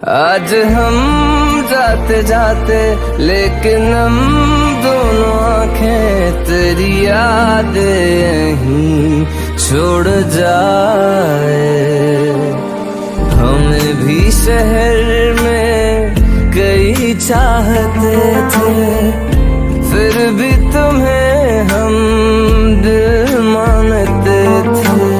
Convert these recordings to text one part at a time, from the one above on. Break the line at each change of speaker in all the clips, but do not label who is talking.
आज हम जाते जाते लेकिन हम दोनों आंखें तेरी याद यहीं छोड़ जाए। हमें भी शहर में कई चाहते थे, फिर भी तुम्हें हम दिल मानते थे।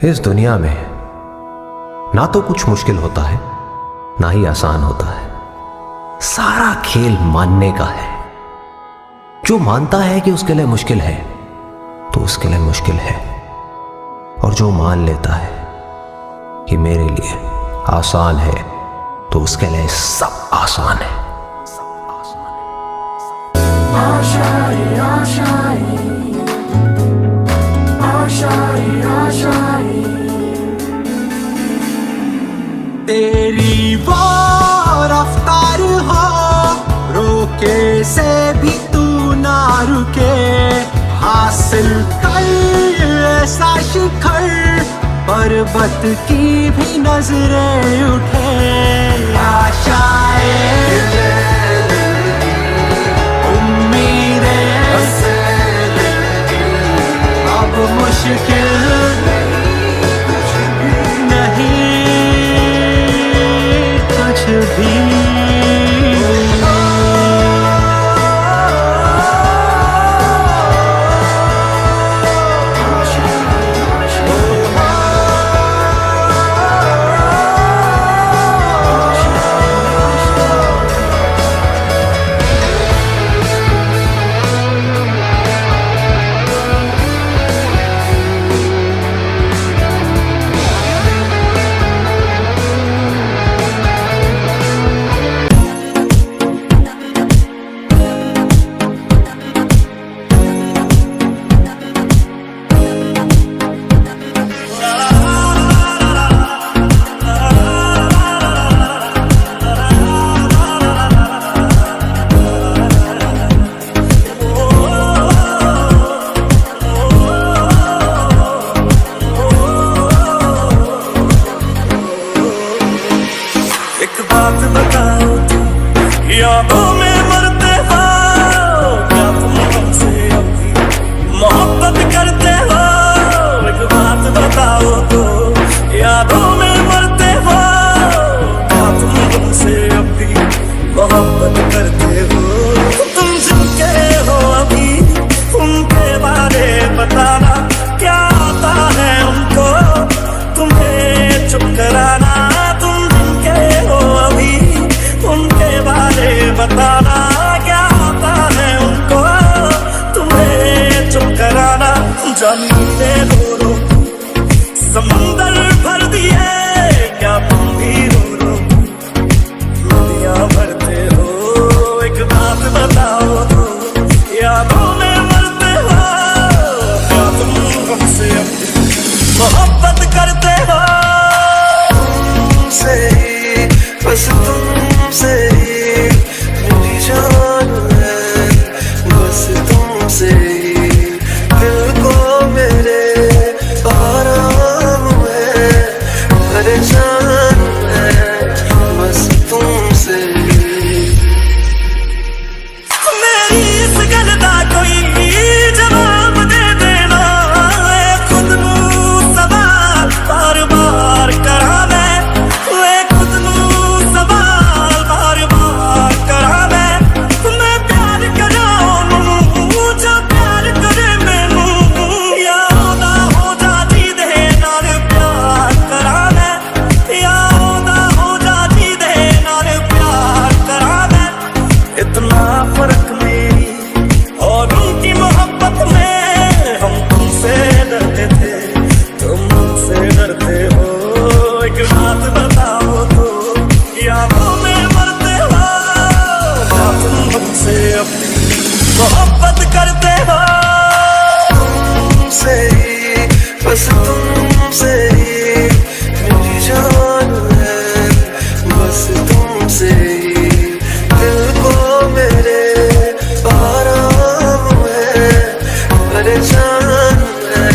इस दुनिया में ना तो कुछ मुश्किल होता है ना ही आसान होता है। सारा खेल मानने का है। जो मानता है कि उसके लिए मुश्किल है तो उसके लिए मुश्किल है, और जो मान लेता है कि मेरे लिए आसान है तो उसके लिए सब आसान है।
आशाएं आशाएं आशाएं आशाएं
तेरी वो रफ्तार हो, रोके से भी तू ना रुके, हासिल कर ऐसा शिखर पर्वत की भी नजरें उठे। आशाएं उम्मीदें अब मुश्किल नहीं कुछ भी।
यादों में मरते हो क्या तुम हमसे अभी मोहब्बत करते हो? एक बात बताओ तो, यादों में मरते हो क्या तुम हमसे अभी मोहब्बत करते हो? तुम जिनके हो अभी उनके बारे बताना, क्या आता है उनको तुम्हें चुप कराना? तुम जिनके हो अभी उनके बारे बताना, क्या आता है उनको तुम्हें चुप कराना? जमीनें रो रो समंदर भर दिए, क्या तुम भी रो रो नदियां भरते हो? एक बात बताओ तो, यादों में मरते हो क्या तुम हमसे अपनी मोहब्बत करते हो?
तुमसे ही, बस तुमसे ही मेरी जान है, बस तुमसे ही दिल को मेरे आराम है, परेशान है, बस तुमसे ही।
मेरी इस गल दा कोई जवाब दे देना, खुद नू सवाल बार बार करा मैं, खुद नू सवाल बार बार करा मैं प्यार करा जो प्यार करे मैनू, यादा हो जाती दे नाल प्यार करा मैं, यादा हो जाती दे नाल प्यार करा मैं। इतना फर्क मेरी और उनकी मोहब्बत में, हम तुमसे डरते थे तुम हमसे डरते हो। एक बात बताओ तो, यादों में मरते हो क्या तुम हमसे अपनी मोहब्बत करते हो?
तुमसे ही, बस तुमसे ही मेरी जान है, बस तुमसे ही दिल को मेरे आराम है, परेशान है,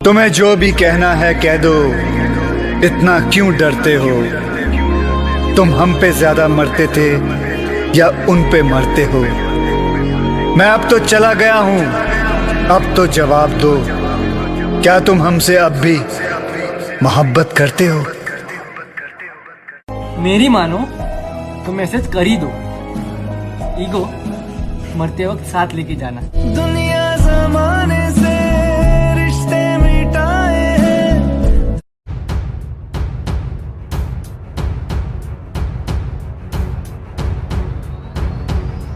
तुम्हें जो भी कहना है कह दो, इतना क्यों डरते हो? तुम हम पे ज्यादा मरते थे या उन पे मरते हो? मैं अब तो चला गया हूं, अब तो जवाब दो, क्या तुम हमसे अब भी मोहब्बत करते हो?
मेरी मानो तो मैसेज कर ही दो, ईगो मरते वक्त साथ लेके जाना।
दुनिया